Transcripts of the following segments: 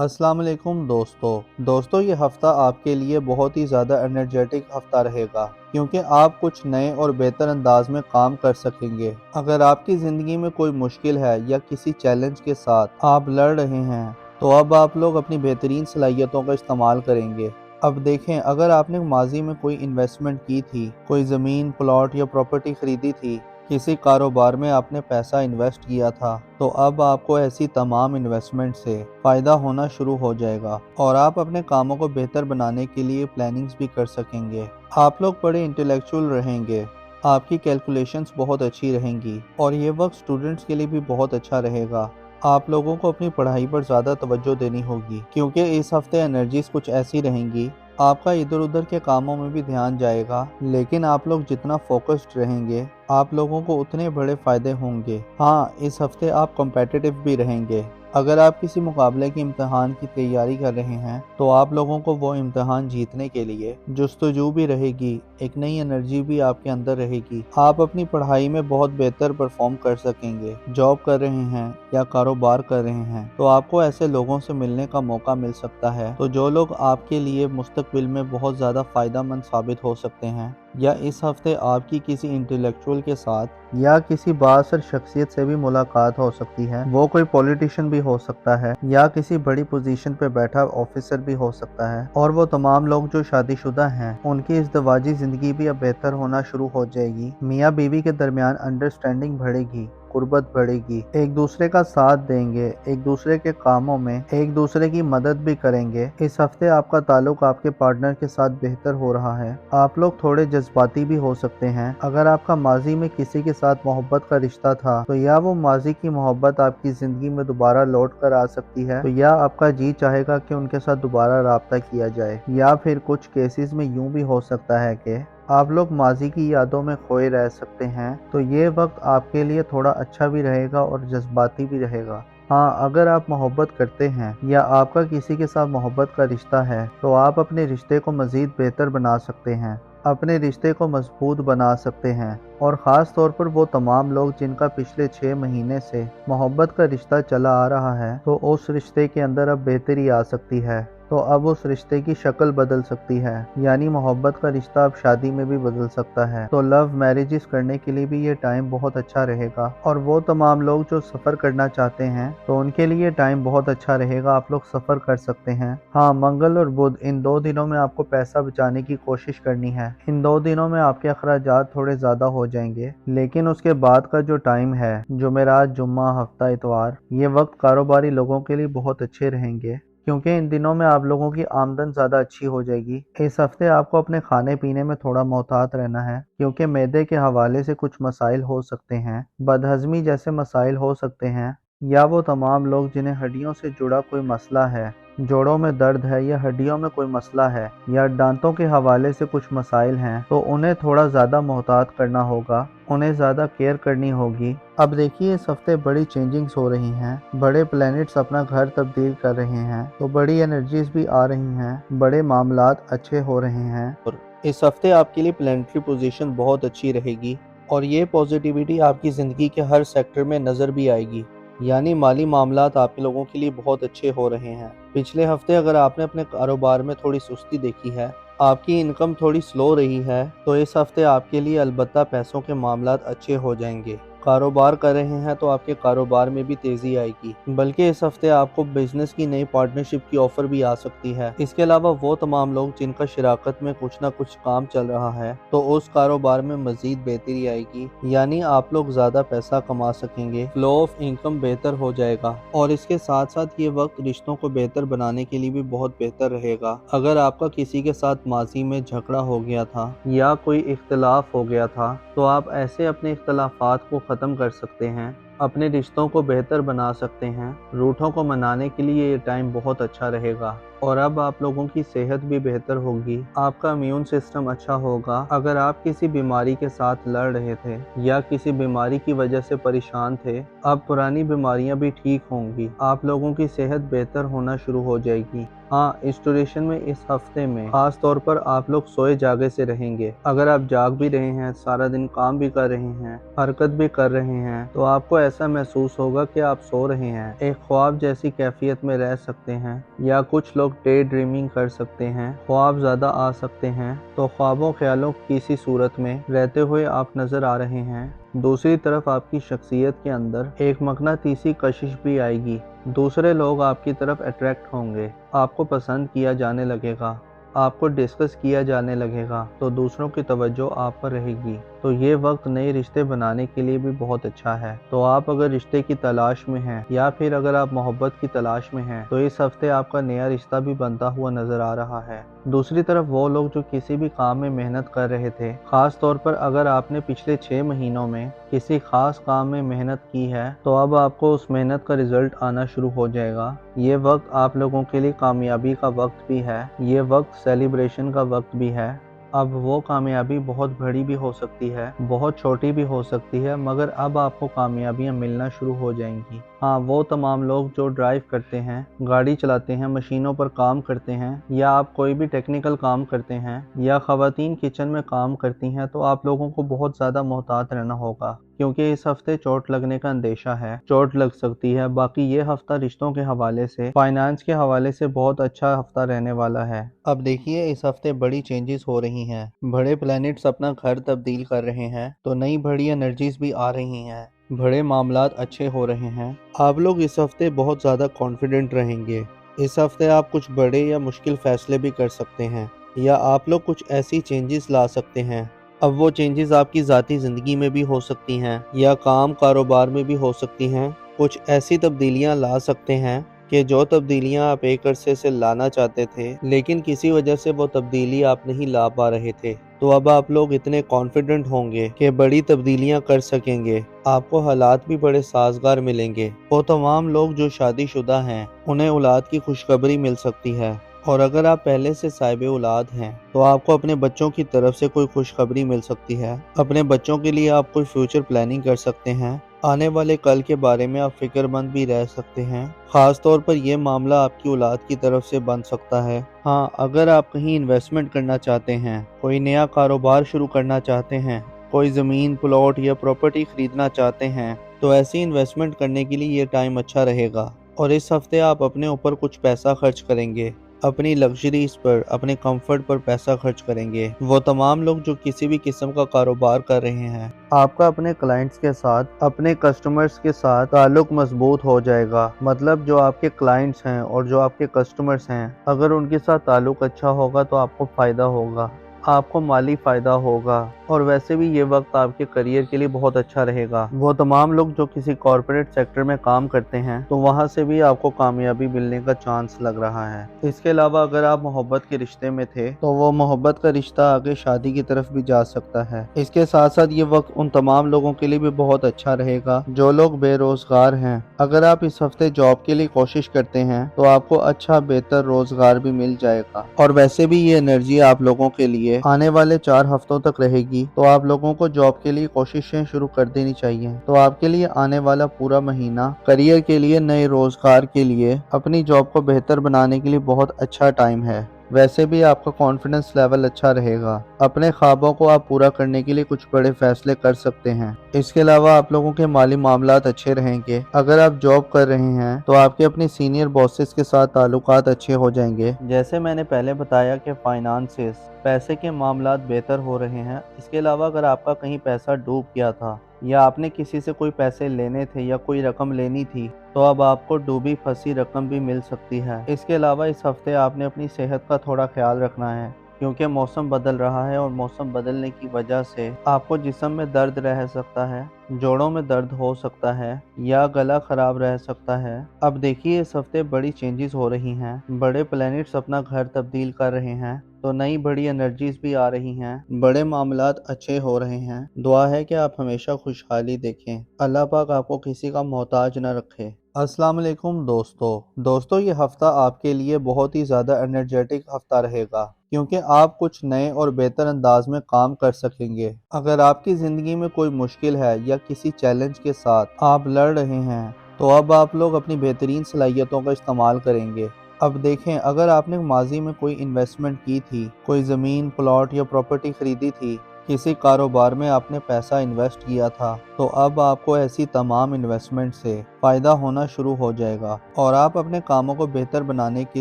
अस्सलाम वालेकुम दोस्तों ये हफ़्ता आपके लिए बहुत ही ज़्यादा एनर्जेटिक हफ़्ता रहेगा क्योंकि आप कुछ नए और बेहतर अंदाज में काम कर सकेंगे। अगर आपकी ज़िंदगी में कोई मुश्किल है या किसी चैलेंज के साथ आप लड़ रहे हैं तो अब आप लोग अपनी बेहतरीन सलाहियतों का इस्तेमाल करेंगे। अब देखें, अगर आपने माजी में कोई इन्वेस्टमेंट की थी, कोई ज़मीन, प्लॉट या प्रॉपर्टी खरीदी थी, किसी कारोबार में आपने पैसा इन्वेस्ट किया था, तो अब आपको ऐसी तमाम इन्वेस्टमेंट से फ़ायदा होना शुरू हो जाएगा और आप अपने कामों को बेहतर बनाने के लिए प्लानिंग्स भी कर सकेंगे। आप लोग बड़े इंटेलेक्चुअल रहेंगे, आपकी कैलकुलेशंस बहुत अच्छी रहेंगी और ये वक्त स्टूडेंट्स के लिए भी बहुत अच्छा रहेगा। आप लोगों को अपनी पढ़ाई पर ज़्यादा तवज्जो देनी होगी क्योंकि इस हफ्ते एनर्जीज कुछ ऐसी रहेंगी। आपका इधर उधर के कामों में भी ध्यान जाएगा, लेकिन आप लोग जितना फोकस्ड रहेंगे आप लोगों को उतने बड़े फायदे होंगे। हाँ, इस हफ्ते आप कॉम्पिटिटिव भी रहेंगे। अगर आप किसी मुकाबले के इम्तिहान की तैयारी कर रहे हैं तो आप लोगों को वो इम्तिहान जीतने के लिए जुस्तजू भी रहेगी, एक नई एनर्जी भी आपके अंदर रहेगी। आप अपनी पढ़ाई में बहुत बेहतर परफॉर्म कर सकेंगे। जॉब कर रहे हैं या कारोबार कर रहे हैं तो आपको ऐसे लोगों से मिलने का मौका मिल सकता है तो जो लोग आपके लिए मुस्तकबिल में बहुत ज़्यादा फ़ायदेमंद साबित हो सकते हैं। या इस हफ्ते आपकी किसी इंटेलेक्चुअल के साथ या किसी बाअसर शख्सियत से भी मुलाकात हो सकती है। वो कोई पॉलिटिशियन भी हो सकता है या किसी बड़ी पोजीशन पे बैठा ऑफिसर भी हो सकता है। और वो तमाम लोग जो शादीशुदा हैं उनकी इज़्दिवाजी ज़िंदगी भी अब बेहतर होना शुरू हो जाएगी। मियाँ बीवी के दरमियान अंडरस्टैंडिंग बढ़ेगी, कुर्बत बढ़ेगी, एक दूसरे का साथ देंगे, एक दूसरे के कामों में एक दूसरे की मदद भी करेंगे। इस हफ्ते आपका ताल्लुक आपके पार्टनर के साथ बेहतर हो रहा है। आप लोग थोड़े जज्बाती भी हो सकते हैं। अगर आपका माजी में किसी के साथ मोहब्बत का रिश्ता था तो या वो माजी की मोहब्बत आपकी जिंदगी में दोबारा लौट कर आ सकती है तो या आपका जी चाहेगा कि उनके साथ दोबारा राब्ता किया जाए। या फिर कुछ केसेस में यूं भी हो सकता है कि आप लोग माजी की यादों में खोए रह सकते हैं। तो ये वक्त आपके लिए थोड़ा अच्छा भी रहेगा और जज्बाती भी रहेगा। हाँ, अगर आप मोहब्बत करते हैं या आपका किसी के साथ मोहब्बत का रिश्ता है तो आप अपने रिश्ते को मज़ीद बेहतर बना सकते हैं, अपने रिश्ते को मजबूत बना सकते हैं। और ख़ास तौर पर वो तमाम लोग जिनका पिछले 6 महीने से मोहब्बत का रिश्ता चला आ रहा है तो उस रिश्ते के अंदर अब बेहतरी आ सकती है। तो अब उस रिश्ते की शक्ल बदल सकती है, यानी मोहब्बत का रिश्ता अब शादी में भी बदल सकता है। तो लव मैरिजेस करने के लिए भी ये टाइम बहुत अच्छा रहेगा। और वो तमाम लोग जो सफ़र करना चाहते हैं तो उनके लिए टाइम बहुत अच्छा रहेगा, आप लोग सफ़र कर सकते हैं। हाँ, मंगल और बुध इन 2 दिनों में आपको पैसा बचाने की कोशिश करनी है। इन 2 दिनों में आपके अखराजात थोड़े ज़्यादा हो जाएंगे, लेकिन उसके बाद का जो टाइम है, जुमेरात, जुम्मा, हफ्ता, इतवार, ये वक्त कारोबारी लोगों के लिए बहुत अच्छे रहेंगे क्योंकि इन दिनों में आप लोगों की आमदन ज़्यादा अच्छी हो जाएगी। इस हफ्ते आपको अपने खाने पीने में थोड़ा मोहतात रहना है क्योंकि मैदे के हवाले से कुछ मसाइल हो सकते हैं, बदहज़मी जैसे मसाइल हो सकते हैं। या वो तमाम लोग जिन्हें हड्डियों से जुड़ा कोई मसला है, जोड़ों में दर्द है या हड्डियों में कोई मसला है या दांतों के हवाले से कुछ मसाइल हैं तो उन्हें थोड़ा ज़्यादा मोहतात करना होगा, उन्हें ज़्यादा केयर करनी होगी। अब देखिए, इस हफ्ते बड़ी चेंजिंग्स हो रही हैं, बड़े प्लैनेट्स अपना घर तब्दील कर रहे हैं तो बड़ी एनर्जीज भी आ रही हैं, बड़े मामलात अच्छे हो रहे हैं। और इस हफ्ते आपके लिए प्लैनेटरी पोजीशन बहुत अच्छी रहेगी और ये पॉजिटिविटी आपकी ज़िंदगी के हर सेक्टर में नज़र भी आएगी। यानी माली मामलात आप लोगों के लिए बहुत अच्छे हो रहे हैं। पिछले हफ्ते अगर आपने अपने कारोबार में थोड़ी सुस्ती देखी है, आपकी इनकम थोड़ी स्लो रही है, तो इस हफ्ते आपके लिए अलबत्ता पैसों के मामलात अच्छे हो जाएंगे। कारोबार कर रहे हैं तो आपके कारोबार में भी तेज़ी आएगी, बल्कि इस हफ्ते आपको बिजनेस की नई पार्टनरशिप की ऑफ़र भी आ सकती है। इसके अलावा वो तमाम लोग जिनका शराकत में कुछ ना कुछ काम चल रहा है तो उस कारोबार में मज़ीद बेहतरी आएगी, यानी आप लोग ज़्यादा पैसा कमा सकेंगे, फ्लो ऑफ इनकम बेहतर हो जाएगा। और इसके साथ साथ ये वक्त रिश्तों को बेहतर बनाने के लिए भी बहुत बेहतर रहेगा। अगर आपका किसी के साथ माजी में झगड़ा हो गया था या कोई इख्तलाफ हो गया था तो आप ऐसे अपने इख्तलाफात को ख़त्म कर सकते हैं, अपने रिश्तों को बेहतर बना सकते हैं। रूठों को मनाने के लिए ये टाइम बहुत अच्छा रहेगा। और अब आप लोगों की सेहत भी बेहतर होगी, आपका इम्यून सिस्टम अच्छा होगा। अगर आप किसी बीमारी के साथ लड़ रहे थे या किसी बीमारी की वजह से परेशान थे, अब पुरानी बीमारियां भी ठीक होंगी, आप लोगों की सेहत बेहतर होना शुरू हो जाएगी। हाँ, इस ड्यूरेशन में इस हफ्ते में खास तौर पर आप लोग सोए जागे से रहेंगे। अगर आप जाग भी रहे हैं, सारा दिन काम भी कर रहे हैं, हरकत भी कर रहे हैं, तो आपको ऐसा महसूस होगा कि आप सो रहे हैं, एक ख्वाब जैसी कैफियत में रह सकते हैं, या कुछ लोग डे ड्रीमिंग कर सकते हैं, ख्वाब ज्यादा आ सकते हैं। तो ख्वाबों ख्यालों की किसी सूरत में रहते हुए आप नजर आ रहे हैं। दूसरी तरफ आपकी शख्सियत के अंदर एक मकनातीसी कशिश भी आएगी। दूसरे लोग आपकी तरफ अट्रैक्ट होंगे, आपको पसंद किया जाने लगेगा, आपको डिस्कस किया जाने लगेगा, तो दूसरों की तवज्जो आप पर रहेगी। तो ये वक्त नए रिश्ते बनाने के लिए भी बहुत अच्छा है। तो आप अगर रिश्ते की तलाश में हैं, या फिर अगर आप मोहब्बत की तलाश में हैं, तो इस हफ्ते आपका नया रिश्ता भी बनता हुआ नजर आ रहा है। दूसरी तरफ वो लोग जो किसी भी काम में मेहनत कर रहे थे, खास तौर पर अगर आपने पिछले 6 महीनों में किसी खास काम में मेहनत की है, तो अब आपको उस मेहनत का रिजल्ट आना शुरू हो जाएगा। ये वक्त आप लोगों के लिए कामयाबी का वक्त भी है, ये वक्त सेलिब्रेशन का वक्त भी है। अब वो कामयाबी बहुत बड़ी भी हो सकती है, बहुत छोटी भी हो सकती है, मगर अब आपको कामयाबियां मिलना शुरू हो जाएंगी। हाँ, वो तमाम लोग जो ड्राइव करते हैं, गाड़ी चलाते हैं, मशीनों पर काम करते हैं, या आप कोई भी टेक्निकल काम करते हैं, या ख़वातीन किचन में काम करती हैं, तो आप लोगों को बहुत ज़्यादा मोहतात रहना होगा, क्योंकि इस हफ्ते चोट लगने का अंदेशा है, चोट लग सकती है। बाकी ये हफ्ता रिश्तों के हवाले से, फाइनेंस के हवाले से बहुत अच्छा हफ्ता रहने वाला है। अब देखिए, इस हफ्ते बड़ी चेंजेस हो रही हैं, बड़े प्लैनेट्स अपना घर तब्दील कर रहे हैं, तो नई बड़ी एनर्जीज भी आ रही हैं, बड़े मामलात अच्छे हो रहे हैं। आप लोग इस हफ्ते बहुत ज़्यादा कॉन्फिडेंट रहेंगे। इस हफ्ते आप कुछ बड़े या मुश्किल फैसले भी कर सकते हैं, या आप लोग कुछ ऐसी चेंजेस ला सकते हैं। अब वो चेंजेस आपकी ज़ाती ज़िंदगी में भी हो सकती हैं, या काम कारोबार में भी हो सकती हैं। कुछ ऐसी तब्दीलियां ला सकते हैं कि जो तब्दीलियां आप एक अरसे से लाना चाहते थे, लेकिन किसी वजह से वो तब्दीली आप नहीं ला पा रहे थे। तो अब आप लोग इतने कॉन्फिडेंट होंगे कि बड़ी तब्दीलियां कर सकेंगे, आपको हालात भी बड़े साजगार मिलेंगे। वो तमाम लोग जो शादीशुदा हैं, उन्हें औलाद की खुशखबरी मिल सकती है, और अगर आप पहले से साहिब औलाद हैं, तो आपको अपने बच्चों की तरफ से कोई खुशखबरी मिल सकती है। अपने बच्चों के लिए आप कोई फ्यूचर प्लानिंग कर सकते हैं, आने वाले कल के बारे में आप फिक्रमंद भी रह सकते हैं। खास तौर पर यह मामला आपकी औलाद की तरफ से बन सकता है। हाँ, अगर आप कहीं इन्वेस्टमेंट करना चाहते हैं, कोई नया कारोबार शुरू करना चाहते हैं, कोई ज़मीन, प्लॉट या प्रॉपर्टी खरीदना चाहते हैं, तो ऐसी इन्वेस्टमेंट करने के लिए ये टाइम अच्छा रहेगा। और इस हफ्ते आप अपने ऊपर कुछ पैसा खर्च करेंगे, अपनी लग्जरीज पर, अपने कंफर्ट पर पैसा खर्च करेंगे। वो तमाम लोग जो किसी भी किस्म का कारोबार कर रहे हैं, आपका अपने क्लाइंट्स के साथ, अपने कस्टमर्स के साथ ताल्लुक मजबूत हो जाएगा। मतलब जो आपके क्लाइंट्स हैं और जो आपके कस्टमर्स हैं, अगर उनके साथ ताल्लुक अच्छा होगा तो आपको फ़ायदा होगा, आपको माली फ़ायदा होगा। और वैसे भी ये वक्त आपके करियर के लिए बहुत अच्छा रहेगा। वो तमाम लोग जो किसी कॉर्पोरेट सेक्टर में काम करते हैं, तो वहाँ से भी आपको कामयाबी मिलने का चांस लग रहा है। इसके अलावा अगर आप मोहब्बत के रिश्ते में थे, तो वो मोहब्बत का रिश्ता आगे शादी की तरफ भी जा सकता है। इसके साथ साथ ये वक्त उन तमाम लोगों के लिए भी बहुत अच्छा रहेगा जो लोग बेरोजगार हैं। अगर आप इस हफ्ते जॉब के लिए कोशिश करते हैं, तो आपको अच्छा बेहतर रोजगार भी मिल जाएगा। और वैसे भी ये एनर्जी आप लोगों के लिए आने वाले 4 हफ्तों तक रहेगी, तो आप लोगों को जॉब के लिए कोशिशें शुरू कर देनी चाहिए। तो आपके लिए आने वाला पूरा महीना करियर के लिए, नए रोजगार के लिए, अपनी जॉब को बेहतर बनाने के लिए बहुत अच्छा टाइम है। वैसे भी आपका कॉन्फिडेंस लेवल अच्छा रहेगा। अपने ख्वाबों को आप पूरा करने के लिए कुछ बड़े फैसले कर सकते हैं। इसके अलावा आप लोगों के माली मामलात अच्छे रहेंगे। अगर आप जॉब कर रहे हैं, तो आपके अपने सीनियर बॉसेस के साथ ताल्लुकात अच्छे हो जाएंगे। जैसे मैंने पहले बताया कि फाइनेंसेस, पैसे के मामलात बेहतर हो रहे हैं। इसके अलावा अगर आपका कहीं पैसा डूब गया था, या आपने किसी से कोई पैसे लेने थे या कोई रकम लेनी थी, तो अब आपको डूबी फंसी रकम भी मिल सकती है। इसके अलावा इस हफ्ते आपने अपनी सेहत का थोड़ा ख्याल रखना है, क्योंकि मौसम बदल रहा है, और मौसम बदलने की वजह से आपको जिस्म में दर्द रह सकता है, जोड़ों में दर्द हो सकता है, या गला खराब रह सकता है। अब देखिए, इस हफ्ते बड़ी चेंजेस हो रही हैं, बड़े प्लैनेट्स अपना घर तब्दील कर रहे हैं, तो नई बड़ी एनर्जीज भी आ रही हैं, बड़े मामलात अच्छे हो रहे हैं। दुआ है कि आप हमेशा खुशहाली देखें। अल्लाह पाक आपको किसी का मोहताज न रखे। अस्सलाम वालेकुम दोस्तों, ये हफ्ता आपके लिए बहुत ही ज़्यादा एनर्जेटिक हफ्ता रहेगा, क्योंकि आप कुछ नए और बेहतर अंदाज में काम कर सकेंगे। अगर आपकी ज़िंदगी में कोई मुश्किल है या किसी चैलेंज के साथ आप लड़ रहे हैं, तो अब आप लोग अपनी बेहतरीन सलाहियतों का इस्तेमाल करेंगे। اب دیکھیں، اگر آپ نے ماضی میں کوئی انویسٹمنٹ کی تھی، کوئی زمین، پلاٹ یا پراپرٹی خریدی تھی، کسی کاروبار میں آپ نے پیسہ انویسٹ کیا تھا، تو اب آپ کو ایسی تمام انویسٹمنٹ سے فائدہ ہونا شروع ہو جائے گا اور آپ اپنے کاموں کو بہتر بنانے کے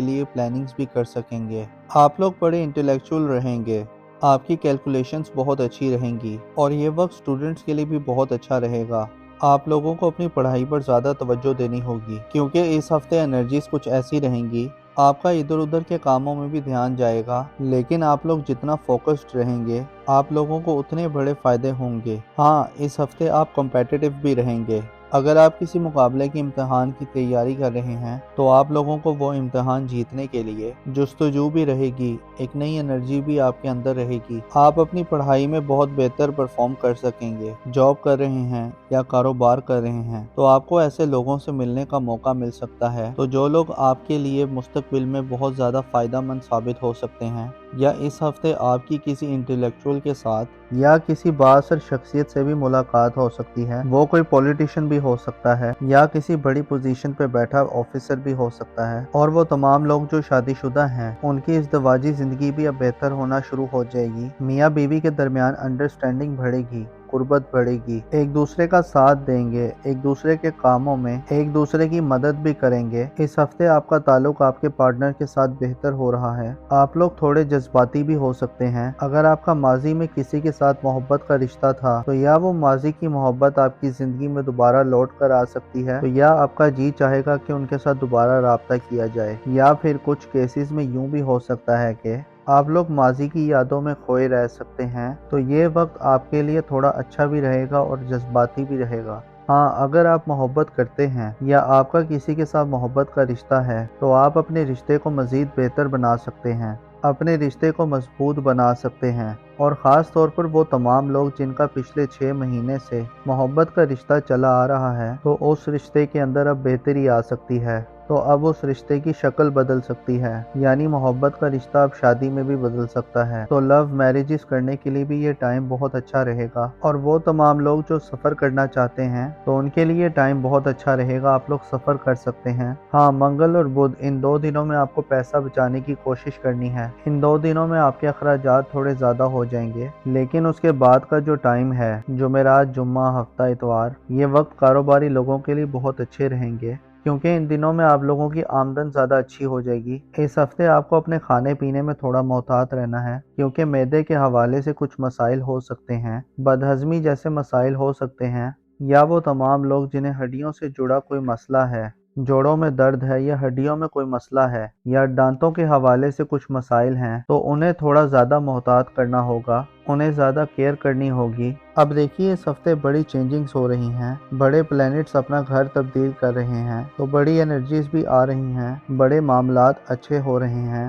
لیے پلاننگز بھی کر سکیں گے۔ آپ لوگ بڑے انٹیلیکچول رہیں گے، آپ کی کیلکولیشنز بہت اچھی رہیں گی اور یہ وقت سٹوڈنٹس کے لیے بھی بہت اچھا رہے گا۔ آپ لوگوں کو اپنی پڑھائی پر زیادہ توجہ دینی ہوگی کیونکہ اس ہفتے انرجیز کچھ ایسی رہیں گی۔ آپ کا ادھر ادھر کے کاموں میں بھی دھیان جائے گا، لیکن آپ لوگ جتنا فوکسڈ رہیں گے آپ لوگوں کو اتنے بڑے فائدے ہوں گے۔ ہاں، اس ہفتے آپ کمپیٹیٹو بھی رہیں گے۔ اگر آپ کسی مقابلے کے امتحان کی تیاری کر رہے ہیں تو آپ لوگوں کو وہ امتحان جیتنے کے لیے جستجو بھی رہے گی، ایک نئی انرجی بھی آپ کے اندر رہے گی۔ آپ اپنی پڑھائی میں بہت بہتر پرفارم کر سکیں گے۔ جاب کر رہے ہیں یا کاروبار کر رہے ہیں تو آپ کو ایسے لوگوں سے ملنے کا موقع مل سکتا ہے تو جو لوگ آپ کے لیے مستقبل میں بہت زیادہ فائدہ مند ثابت ہو سکتے ہیں، یا اس ہفتے آپ کی کسی انٹیلیکچول کے ساتھ یا کسی بااثر شخصیت سے بھی ملاقات ہو سکتی ہے۔ وہ کوئی پولیٹیشین بھی ہو سکتا ہے یا کسی بڑی پوزیشن پہ بیٹھا آفیسر بھی ہو سکتا ہے، اور وہ تمام لوگ جو شادی شدہ ہیں ان کی ازدواجی زندگی بھی اب بہتر ہونا شروع ہو جائے گی۔ میاں بیوی کے درمیان انڈرسٹینڈنگ بڑھے گی، قربت بڑھے گی، ایک دوسرے کا ساتھ دیں گے، ایک دوسرے کے کاموں میں ایک دوسرے کی مدد بھی کریں گے۔ اس ہفتے آپ کا تعلق آپ کے پارٹنر کے ساتھ بہتر ہو رہا ہے۔ آپ لوگ تھوڑے جذباتی بھی ہو سکتے ہیں۔ اگر آپ کا ماضی میں کسی کے ساتھ محبت کا رشتہ تھا تو یا وہ ماضی کی محبت آپ کی زندگی میں دوبارہ لوٹ کر آ سکتی ہے، تو یا آپ کا جی چاہے گا کہ ان کے ساتھ دوبارہ رابطہ کیا جائے، یا پھر کچھ کیسز میں یوں بھی ہو سکتا ہے کہ آپ لوگ ماضی کی یادوں میں کھوئے رہ سکتے ہیں۔ تو یہ وقت آپ کے لیے تھوڑا اچھا بھی رہے گا اور جذباتی بھی رہے گا۔ ہاں، اگر آپ محبت کرتے ہیں یا آپ کا کسی کے ساتھ محبت کا رشتہ ہے تو آپ اپنے رشتے کو مزید بہتر بنا سکتے ہیں، اپنے رشتے کو مضبوط بنا سکتے ہیں، اور خاص طور پر وہ تمام لوگ جن کا پچھلے 6 مہینے سے محبت کا رشتہ چلا آ رہا ہے تو اس رشتے کے اندر اب بہتری آ سکتی ہے، تو اب اس رشتے کی شکل بدل سکتی ہے، یعنی محبت کا رشتہ اب شادی میں بھی بدل سکتا ہے۔ تو لو میرجز کرنے کے لیے بھی یہ ٹائم بہت اچھا رہے گا، اور وہ تمام لوگ جو سفر کرنا چاہتے ہیں تو ان کے لیے ٹائم بہت اچھا رہے گا، آپ لوگ سفر کر سکتے ہیں۔ ہاں، منگل اور بدھ ان 2 دنوں میں آپ کو پیسہ بچانے کی کوشش کرنی ہے۔ ان 2 دنوں میں آپ کے اخراجات تھوڑے زیادہ ہو جائیں گے، لیکن اس کے بعد کا جو ٹائم ہے، جمعرات، جمعہ، ہفتہ اتوار، یہ وقت کاروباری لوگوں کے لیے بہت اچھے رہیں گے کیونکہ ان دنوں میں آپ لوگوں کی آمدن زیادہ اچھی ہو جائے گی۔ اس ہفتے آپ کو اپنے کھانے پینے میں تھوڑا محتاط رہنا ہے کیونکہ معدے کے حوالے سے کچھ مسائل ہو سکتے ہیں، بدہضمی جیسے مسائل ہو سکتے ہیں، یا وہ تمام لوگ جنہیں ہڈیوں سے جڑا کوئی مسئلہ ہے، جوڑوں میں درد ہے یا ہڈیوں میں کوئی مسئلہ ہے یا دانتوں کے حوالے سے کچھ مسائل ہیں، تو انہیں تھوڑا زیادہ محتاط کرنا ہوگا، انہیں زیادہ کیئر کرنی ہوگی۔ اب دیکھیے، اس ہفتے بڑی چینجنگز ہو رہی ہیں، بڑے پلینٹس اپنا گھر تبدیل کر رہے ہیں، تو بڑی انرجیز بھی آ رہی ہیں، بڑے معاملات اچھے ہو رہے ہیں۔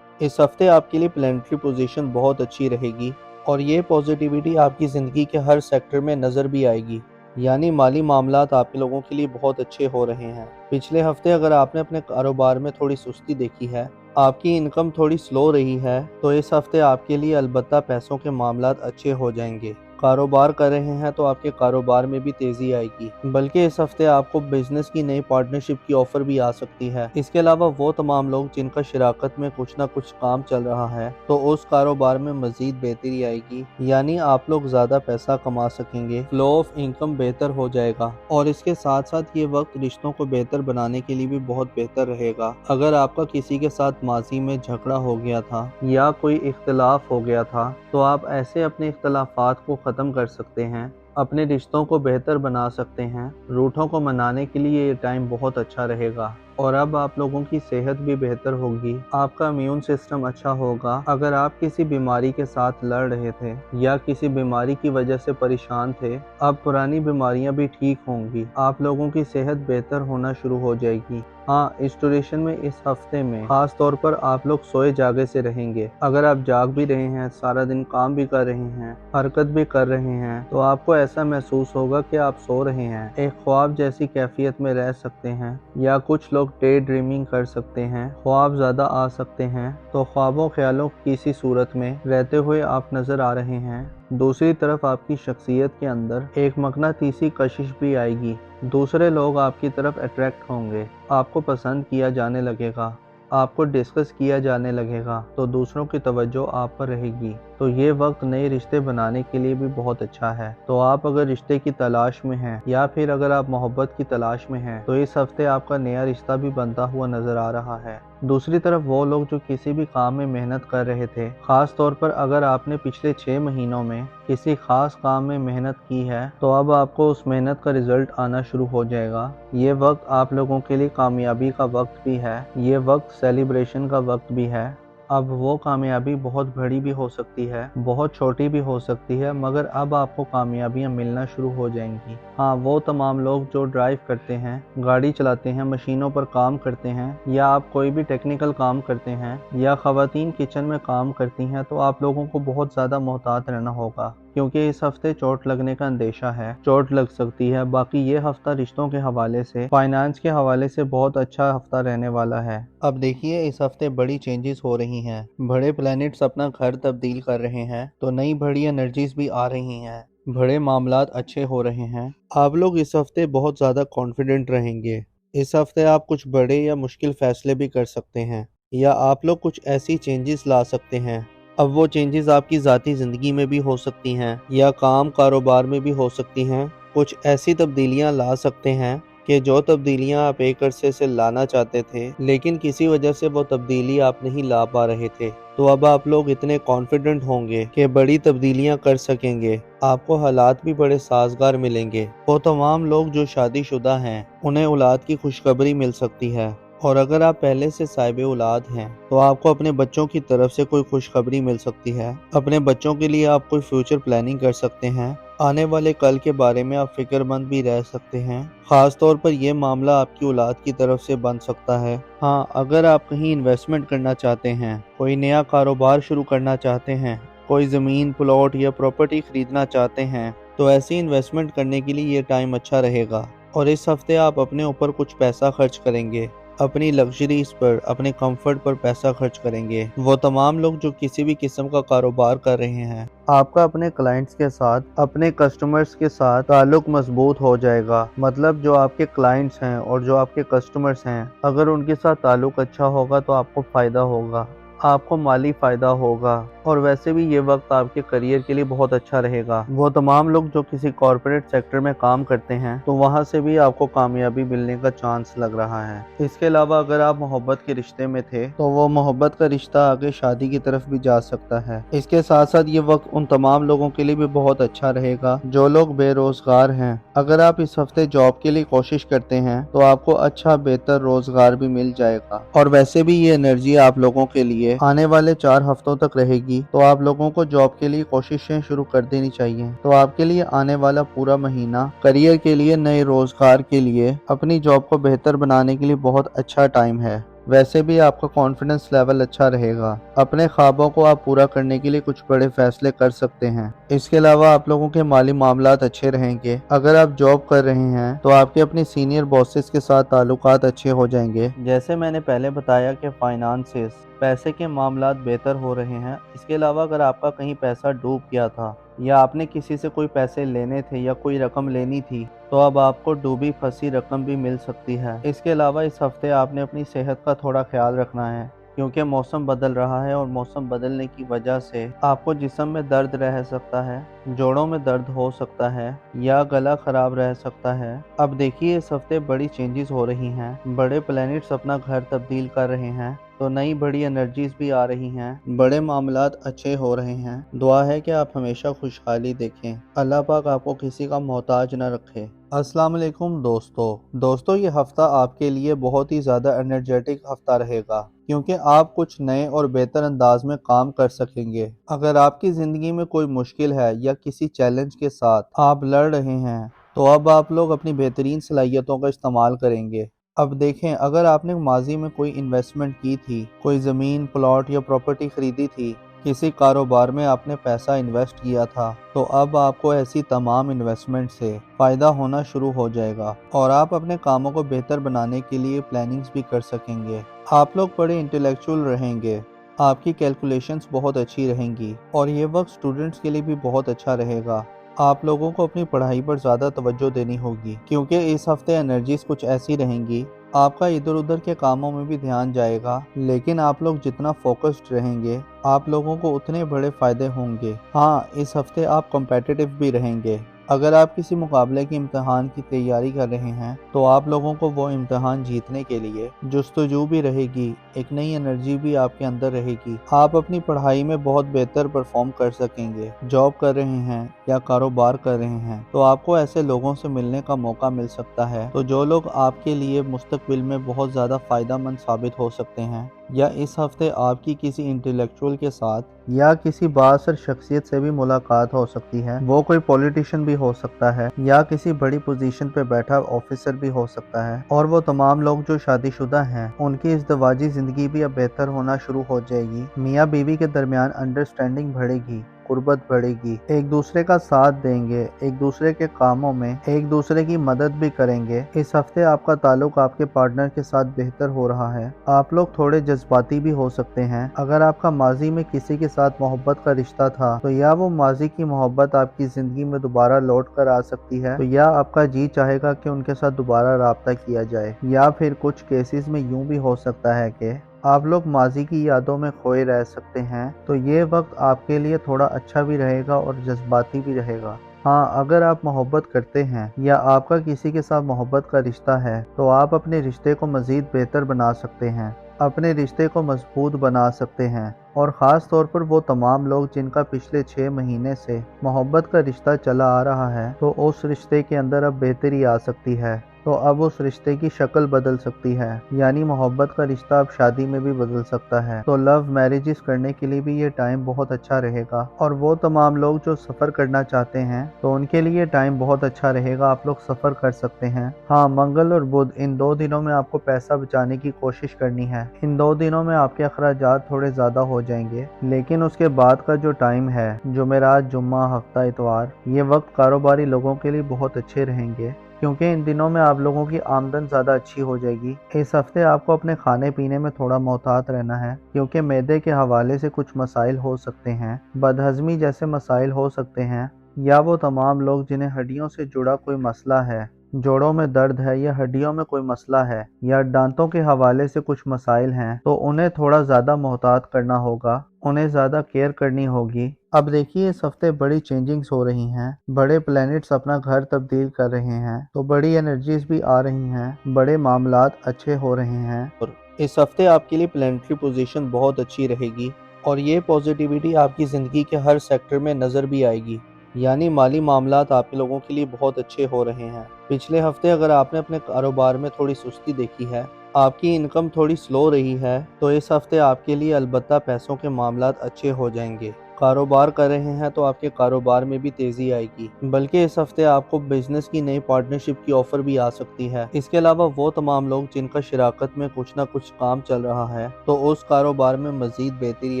اس ہفتے آپ کے لیے پلینٹری پوزیشن بہت اچھی رہے گی اور یہ پوزیٹیوٹی آپ کی زندگی کے ہر سیکٹر میں نظر بھی آئے گی، یعنی مالی معاملات آپ کے لوگوں کے لیے بہت اچھے ہو رہے ہیں۔ پچھلے ہفتے اگر آپ نے اپنے کاروبار میں تھوڑی سستی دیکھی ہے، آپ کی انکم تھوڑی سلو رہی ہے، تو اس ہفتے آپ کے لیے البتہ پیسوں کے معاملات اچھے ہو جائیں گے۔ کاروبار کر رہے ہیں تو آپ کے کاروبار میں بھی تیزی آئے گی، بلکہ اس ہفتے آپ کو بزنس کی نئی پارٹنرشپ کی آفر بھی آ سکتی ہے۔ اس کے علاوہ وہ تمام لوگ جن کا شراکت میں کچھ نہ کچھ کام چل رہا ہے تو اس کاروبار میں مزید بہتری آئے گی، یعنی آپ لوگ زیادہ پیسہ کما سکیں گے، فلو آف انکم بہتر ہو جائے گا، اور اس کے ساتھ ساتھ یہ وقت رشتوں کو بہتر بنانے کے لیے بھی بہت بہتر رہے گا۔ اگر آپ کا کسی کے ساتھ ماضی میں جھگڑا ہو گیا تھا یا کوئی اختلاف ہو گیا تھا تو آپ ایسے اپنے اختلافات کو ختم کر سکتے ہیں، اپنے رشتوں کو بہتر بنا سکتے ہیں۔ روٹھوں کو منانے کے لیے یہ ٹائم بہت اچھا رہے گا، اور اب آپ لوگوں کی صحت بھی بہتر ہوگی، آپ کا امیون سسٹم اچھا ہوگا۔ اگر آپ کسی بیماری کے ساتھ لڑ رہے تھے یا کسی بیماری کی وجہ سے پریشان تھے، اب پرانی بیماریاں بھی ٹھیک ہوں گی، آپ لوگوں کی صحت بہتر ہونا شروع ہو جائے گی۔ ہاں، اس ڈیوریشن میں اس ہفتے میں خاص طور پر آپ لوگ سوئے جاگے سے رہیں گے۔ اگر آپ جاگ بھی رہے ہیں، سارا دن کام بھی کر رہے ہیں، حرکت بھی کر رہے ہیں، تو آپ کو ایسا محسوس ہوگا کہ آپ سو رہے ہیں، ایک خواب جیسی کیفیت میں رہ سکتے ہیں، یا کچھ لوگ ڈے ڈریمنگ کر سکتے ہیں، خواب زیادہ آ سکتے ہیں، تو خوابوں خیالوں کی سی صورت میں رہتے ہوئے آپ نظر آ رہے ہیں۔ دوسری طرف آپ کی شخصیت کے اندر ایک مقناطیسی کشش بھی آئے گی، دوسرے لوگ آپ کی طرف اٹریکٹ ہوں گے، آپ کو پسند کیا جانے لگے گا، آپ کو ڈسکس کیا جانے لگے گا تو دوسروں کی توجہ آپ پر رہے گی۔ تو یہ وقت نئے رشتے بنانے کے لیے بھی بہت اچھا ہے۔ تو آپ اگر رشتے کی تلاش میں ہیں یا پھر اگر آپ محبت کی تلاش میں ہیں تو اس ہفتے آپ کا نیا رشتہ بھی بنتا ہوا نظر آ رہا ہے۔ دوسری طرف وہ لوگ جو کسی بھی کام میں محنت کر رہے تھے، خاص طور پر اگر آپ نے پچھلے 6 مہینوں میں کسی خاص کام میں محنت کی ہے تو اب آپ کو اس محنت کا رزلٹ آنا شروع ہو جائے گا۔ یہ وقت آپ لوگوں کے لیے کامیابی کا وقت بھی ہے، یہ وقت سیلیبریشن کا وقت بھی ہے۔ اب وہ کامیابی بہت بڑی بھی ہو سکتی ہے، بہت چھوٹی بھی ہو سکتی ہے، مگر اب آپ کو کامیابیاں ملنا شروع ہو جائیں گی۔ ہاں، وہ تمام لوگ جو ڈرائیو کرتے ہیں، گاڑی چلاتے ہیں، مشینوں پر کام کرتے ہیں، یا آپ کوئی بھی ٹیکنیکل کام کرتے ہیں، یا خواتین کچن میں کام کرتی ہیں، تو آپ لوگوں کو بہت زیادہ محتاط رہنا ہوگا، کیونکہ اس ہفتے چوٹ لگنے کا اندیشہ ہے، چوٹ لگ سکتی ہے۔ باقی یہ ہفتہ رشتوں کے حوالے سے، فائنانس کے حوالے سے بہت اچھا ہفتہ رہنے والا ہے۔ اب دیکھیے اس ہفتے بڑی چینجز ہو رہی ہیں، بڑے پلانٹس اپنا گھر تبدیل کر رہے ہیں، تو نئی بڑی انرجیز بھی آ رہی ہیں، بڑے معاملات اچھے ہو رہے ہیں۔ آپ لوگ اس ہفتے بہت زیادہ کانفیڈنٹ رہیں گے۔ اس ہفتے آپ کچھ بڑے یا مشکل فیصلے بھی کر سکتے ہیں، یا آپ لوگ کچھ ایسی چینجز لا سکتے ہیں۔ اب وہ چینجز آپ کی ذاتی زندگی میں بھی ہو سکتی ہیں یا کام کاروبار میں بھی ہو سکتی ہیں۔ کچھ ایسی تبدیلیاں لا سکتے ہیں کہ جو تبدیلیاں آپ ایک عرصے سے لانا چاہتے تھے، لیکن کسی وجہ سے وہ تبدیلی آپ نہیں لا پا رہے تھے۔ تو اب آپ لوگ اتنے کانفیڈنٹ ہوں گے کہ بڑی تبدیلیاں کر سکیں گے، آپ کو حالات بھی بڑے سازگار ملیں گے۔ وہ تمام لوگ جو شادی شدہ ہیں انہیں اولاد کی خوشخبری مل سکتی ہے، اور اگر آپ پہلے سے صاحب اولاد ہیں تو آپ کو اپنے بچوں کی طرف سے کوئی خوشخبری مل سکتی ہے۔ اپنے بچوں کے لیے آپ کوئی فیوچر پلاننگ کر سکتے ہیں، آنے والے کل کے بارے میں آپ فکر مند بھی رہ سکتے ہیں۔ خاص طور پر یہ معاملہ آپ کی اولاد کی طرف سے بن سکتا ہے۔ ہاں، اگر آپ کہیں انویسٹمنٹ کرنا چاہتے ہیں، کوئی نیا کاروبار شروع کرنا چاہتے ہیں، کوئی زمین، پلاٹ یا پراپرٹی خریدنا چاہتے ہیں، تو ایسی انویسٹمنٹ کرنے کے لیے یہ ٹائم اچھا رہے گا۔ اور اس ہفتے آپ اپنے اوپر کچھ پیسہ خرچ کریں گے، اپنی لگژریز پر، اپنے کمفرٹ پر پیسہ خرچ کریں گے۔ وہ تمام لوگ جو کسی بھی قسم کا کاروبار کر رہے ہیں، آپ کا اپنے کلائنٹس کے ساتھ، اپنے کسٹمرز کے ساتھ تعلق مضبوط ہو جائے گا۔ مطلب جو آپ کے کلائنٹس ہیں اور جو آپ کے کسٹمرز ہیں، اگر ان کے ساتھ تعلق اچھا ہوگا تو آپ کو فائدہ ہوگا، آپ کو مالی فائدہ ہوگا، اور ویسے بھی یہ وقت آپ کے کریئر کے لیے بہت اچھا رہے گا۔ وہ تمام لوگ جو کسی کارپوریٹ سیکٹر میں کام کرتے ہیں تو وہاں سے بھی آپ کو کامیابی ملنے کا چانس لگ رہا ہے۔ اس کے علاوہ اگر آپ محبت کے رشتے میں تھے تو وہ محبت کا رشتہ آگے شادی کی طرف بھی جا سکتا ہے۔ اس کے ساتھ ساتھ یہ وقت ان تمام لوگوں کے لیے بھی بہت اچھا رہے گا جو لوگ بے روزگار ہیں۔ اگر آپ اس ہفتے جاب کے لیے کوشش کرتے ہیں تو آپ کو اچھا بہتر روزگار بھی مل جائے گا، اور ویسے بھی یہ انرجی آپ لوگوں کے لیے آنے والے 4 ہفتوں تک رہے گی، تو آپ لوگوں کو جاب کے لیے کوششیں شروع کر دینی چاہیے۔ تو آپ کے لیے آنے والا پورا مہینہ کریئر کے لیے، نئے روزگار کے لیے، اپنی جاب کو بہتر بنانے کے لیے بہت اچھا ٹائم ہے۔ ویسے بھی آپ کا کانفیڈنس لیول اچھا رہے گا، اپنے خوابوں کو آپ پورا کرنے کے لیے کچھ بڑے فیصلے کر سکتے ہیں۔ اس کے علاوہ آپ لوگوں کے مالی معاملات اچھے رہیں گے۔ اگر آپ جاب کر رہے ہیں تو آپ کے اپنے سینئر باسز کے ساتھ تعلقات اچھے ہو جائیں گے۔ جیسے میں نے پہلے بتایا کہ فائنانسز، پیسے کے معاملات بہتر ہو رہے ہیں۔ اس کے علاوہ اگر آپ کا کہیں پیسہ ڈوب گیا تھا، یا آپ نے کسی سے کوئی پیسے لینے تھے یا کوئی رقم لینی تھی، تو اب آپ کو ڈوبی پھنسی رقم بھی مل سکتی ہے۔ اس کے علاوہ اس ہفتے آپ نے اپنی صحت کا تھوڑا خیال رکھنا ہے، کیونکہ موسم بدل رہا ہے، اور موسم بدلنے کی وجہ سے آپ کو جسم میں درد رہ سکتا ہے، جوڑوں میں درد ہو سکتا ہے، یا گلا خراب رہ سکتا ہے۔ اب دیکھیے اس ہفتے بڑی چینجز ہو رہی ہیں، بڑے پلانٹس اپنا گھر تبدیل کر رہے ہیں، تو نئی بڑی انرجیز بھی آ رہی ہیں، بڑے معاملات اچھے ہو رہے ہیں۔ دعا ہے کہ آپ ہمیشہ خوشحالی دیکھیں، اللہ پاک آپ کو کسی کا محتاج نہ رکھے۔ السلام علیکم دوستو، یہ ہفتہ آپ کے لیے بہت ہی زیادہ انرجیٹک ہفتہ رہے گا، کیونکہ آپ کچھ نئے اور بہتر انداز میں کام کر سکیں گے۔ اگر آپ کی زندگی میں کوئی مشکل ہے یا کسی چیلنج کے ساتھ آپ لڑ رہے ہیں، تو اب آپ لوگ اپنی بہترین صلاحیتوں کا استعمال کریں گے۔ اب دیکھیں، اگر آپ نے ماضی میں کوئی انویسٹمنٹ کی تھی، کوئی زمین، پلاٹ یا پراپرٹی خریدی تھی، کسی کاروبار میں آپ نے پیسہ انویسٹ کیا تھا، تو اب آپ کو ایسی تمام انویسٹمنٹ سے فائدہ ہونا شروع ہو جائے گا، اور آپ اپنے کاموں کو بہتر بنانے کے لیے پلاننگز بھی کر سکیں گے۔ آپ لوگ بڑے انٹلیکچوئل رہیں گے، آپ کی کیلکولیشنز بہت اچھی رہیں گی، اور یہ وقت اسٹوڈنٹس کے لیے بھی بہت اچھا رہے گا۔ आप लोगों को अपनी पढ़ाई पर ज़्यादा तवज्जो देनी होगी क्योंकि इस हफ्ते एनर्जीज कुछ ऐसी रहेंगी। आपका इधर उधर के कामों में भी ध्यान जाएगा, लेकिन आप लोग जितना फोकस्ड रहेंगे आप लोगों को उतने बड़े फायदे होंगे। हाँ, इस हफ्ते आप कॉम्पिटिटिव भी रहेंगे। अगर आप किसी मुकाबले की इम्तिहान की तैयारी कर रहे हैं तो आप लोगों को वो इम्तिहान जीतने के लिए जुस्तजू भी रहेगी, एक नई एनर्जी भी आपके अंदर रहेगी। आप अपनी पढ़ाई में बहुत बेहतर परफॉर्म कर सकेंगे। जॉब कर रहे हैं या कारोबार कर रहे हैं तो आपको ऐसे लोगों से मिलने का मौका मिल सकता है तो जो लोग आपके लिए मुस्तकबिल में बहुत ज़्यादा फ़ायदेमंद साबित हो सकते हैं। या इस हफ्ते आपकी किसी इंटेलेक्चुअल के साथ या किसी बाअसर शख्सियत से भी मुलाकात हो सकती है। वो कोई पॉलिटिशियन भी हो सकता है या किसी बड़ी पोजीशन पे बैठा ऑफिसर भी हो सकता है। और वो तमाम लोग जो शादीशुदा हैं उनकी इज़्दिवाजी ज़िंदगी भी अब बेहतर होना शुरू हो जाएगी। मियाँ बीवी के दरमियान अंडरस्टैंडिंग बढ़ेगी, कुर्बत बढ़ेगी, एक दूसरे का साथ देंगे, एक दूसरे के कामों में एक दूसरे की मदद भी करेंगे। इस हफ्ते आपका ताल्लुक आपके पार्टनर के साथ बेहतर हो रहा है। आप लोग थोड़े जज्बाती भी हो सकते हैं। अगर आपका माजी में किसी के साथ मोहब्बत का रिश्ता था तो या वो माजी की मोहब्बत आपकी जिंदगी में दोबारा लौट कर आ सकती है तो या आपका जी चाहेगा कि उनके साथ दोबारा राब्ता किया जाए। या फिर कुछ केसेस में यूं भी हो सकता है कि आप लोग माजी की यादों में खोए रह सकते हैं तो ये वक्त आपके लिए थोड़ा अच्छा भी रहेगा और जज्बाती भी रहेगा। हाँ, अगर आप मोहब्बत करते हैं या आपका किसी के साथ मोहब्बत का रिश्ता है तो आप अपने रिश्ते को मज़ीद बेहतर बना सकते हैं, अपने रिश्ते को मजबूत बना सकते हैं। और ख़ास तौर पर वो तमाम लोग जिनका पिछले 6 महीने से मोहब्बत का रिश्ता चला आ रहा है तो उस रिश्ते के अंदर अब बेहतरी आ सकती है। तो अब उस रिश्ते की शक्ल बदल सकती है, यानी मोहब्बत का रिश्ता अब शादी में भी बदल सकता है। तो लव मैरिजेस करने के लिए भी ये टाइम बहुत अच्छा रहेगा। और वो तमाम लोग जो सफ़र करना चाहते हैं तो उनके लिए टाइम बहुत अच्छा रहेगा, आप लोग सफ़र कर सकते हैं। हाँ, मंगल और बुध इन 2 दिनों में आपको पैसा बचाने की कोशिश करनी है। इन 2 दिनों में आपके अखराजात थोड़े ज़्यादा हो जाएंगे, लेकिन उसके बाद का जो टाइम है, जुमेरात, जुम्मा, हफ्ता, इतवार, ये वक्त कारोबारी लोगों के लिए बहुत अच्छे रहेंगे क्योंकि इन दिनों में आप लोगों की आमदन ज़्यादा अच्छी हो जाएगी। इस हफ्ते आपको अपने खाने पीने में थोड़ा मोहतात रहना है क्योंकि मैदे के हवाले से कुछ मसाइल हो सकते हैं, बदहज़मी जैसे मसाइल हो सकते हैं। या वो तमाम लोग जिन्हें हड्डियों से जुड़ा कोई मसला है, जोड़ों में दर्द है या हड्डियों में कोई मसला है या दांतों के हवाले से कुछ मसाइल हैं तो उन्हें थोड़ा ज़्यादा मोहतात करना होगा, उन्हें ज़्यादा केयर करनी होगी। अब देखिए, इस हफ्ते बड़ी चेंजिंग्स हो रही हैं, बड़े प्लैनेट्स अपना घर तब्दील कर रहे हैं तो बड़ी एनर्जीज भी आ रही हैं, बड़े मामलात अच्छे हो रहे हैं। और इस हफ्ते आपके लिए प्लैनेटरी पोजीशन बहुत अच्छी रहेगी और ये पॉजिटिविटी आपकी ज़िंदगी के हर सेक्टर में नज़र भी आएगी। यानी माली मामलात आप लोगों के लिए बहुत अच्छे हो रहे हैं। पिछले हफ्ते अगर आपने अपने कारोबार में थोड़ी सुस्ती देखी है, आपकी इनकम थोड़ी स्लो रही है, तो इस हफ्ते आपके लिए अलबत्ता पैसों के मामलात अच्छे हो जाएंगे। कारोबार कर रहे हैं तो आपके कारोबार में भी तेज़ी आएगी, बल्कि इस हफ्ते आपको बिजनेस की नई पार्टनरशिप की ऑफर भी आ सकती है। इसके अलावा वो तमाम लोग जिनका शराकत में कुछ ना कुछ काम चल रहा है तो उस कारोबार में मजीद बेहतरी